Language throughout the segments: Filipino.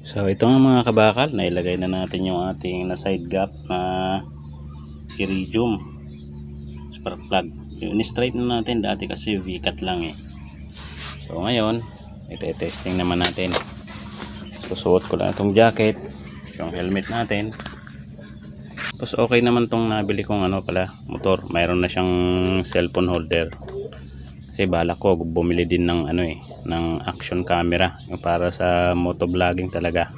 So ito nga mga kabakal, nailagay na natin yung ating na side gap na iridium spark plug. Yung straight na natin dati kasi V-cut lang eh. So ngayon ito testing naman natin. Susuot ko lang itong jacket, yung helmet natin. Tapos okay naman tong nabili kong motor. Mayroon na siyang cellphone holder. Kasi balak ko bumili din ng ng action camera, yung para sa motovlogging talaga.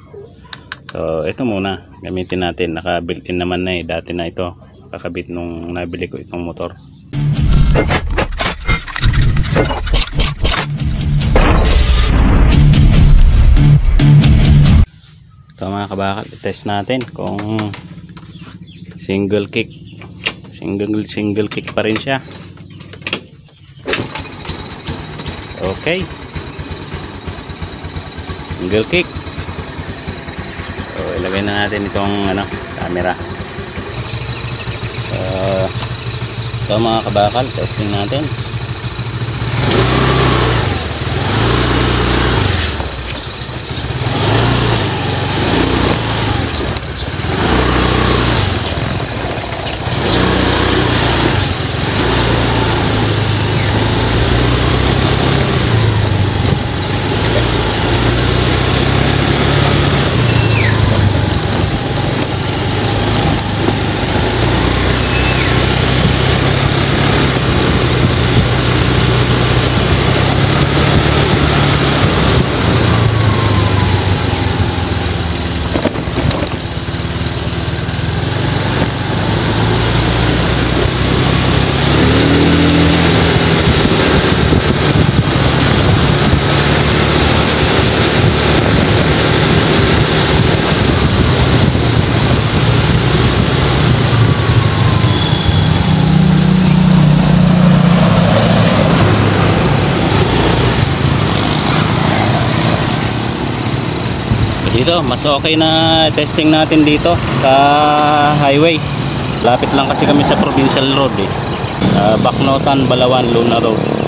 So ito muna gamitin natin, naka built-in naman na dati na ito kakabit nung nabili ko itong motor. Ito mga kabakal, test natin kung single kick pa rin siya. Okay, single kick. So ilagay na natin itong camera. Ito mga kabakal, testing natin. Dito mas okay na testing natin dito sa highway. Lapit lang kasi kami sa provincial road Bacnotan, Balawan, Luna Road.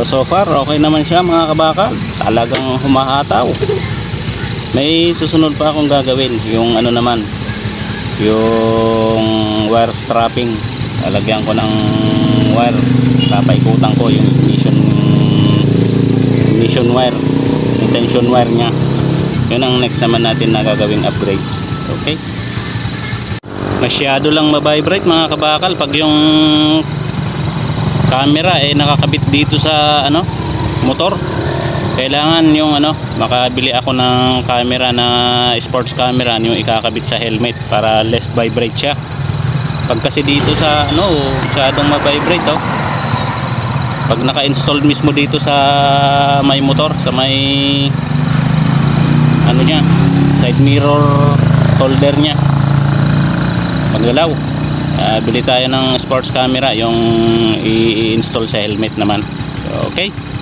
So far okay naman siya mga kabakal, talagang humahataw. May susunod pa akong gagawin, yung naman, yung wire strapping. Lalagyan ko ng wire, papaikutan ko yung ignition wire, yung tension wire nya. Yun ang next naman natin na gagawing upgrade. Okay, masyado lang mabibrate mga kabakal pag yung camera nakakabit dito sa motor. Kailangan yung makabili ako ng camera na sports camera, yung ikakabit sa helmet para less vibrate siya. Pag kasi dito sa masyadong mabibrate pag naka-install mismo dito sa may motor, sa may nya, side mirror holder nya, maggalaw. Bili tayo ng sports camera, yung i-install sa helmet naman. Okay.